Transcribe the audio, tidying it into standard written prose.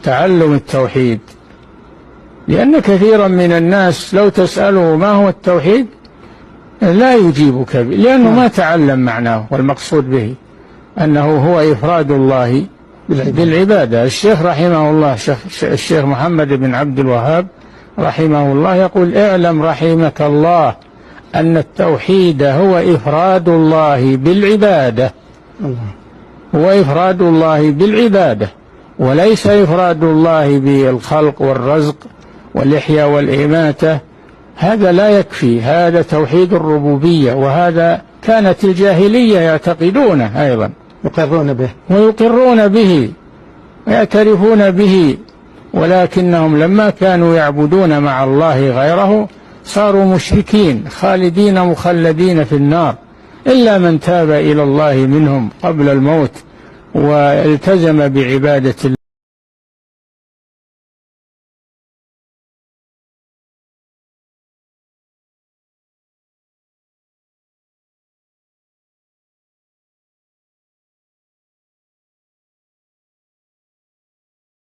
تعلم التوحيد، لأن كثيرا من الناس لو تسأله ما هو التوحيد لا يجيبك به، لأنه ما تعلم معناه والمقصود به أنه هو إفراد الله بالعبادة. الشيخ رحمه الله الشيخ محمد بن عبد الوهاب رحمه الله يقول: اعلم رحمك الله أن التوحيد هو إفراد الله بالعبادة، هو إفراد الله بالعبادة، وليس إفراد الله بالخلق والرزق والإحياء والإماتة. هذا لا يكفي، هذا توحيد الربوبية، وهذا كانت الجاهلية يعتقدونه أيضا ويقرون به ويعترفون به، ولكنهم لما كانوا يعبدون مع الله غيره صاروا مشركين خالدين مخلدين في النار، إلا من تاب إلى الله منهم قبل الموت والتزم بعبادة الله.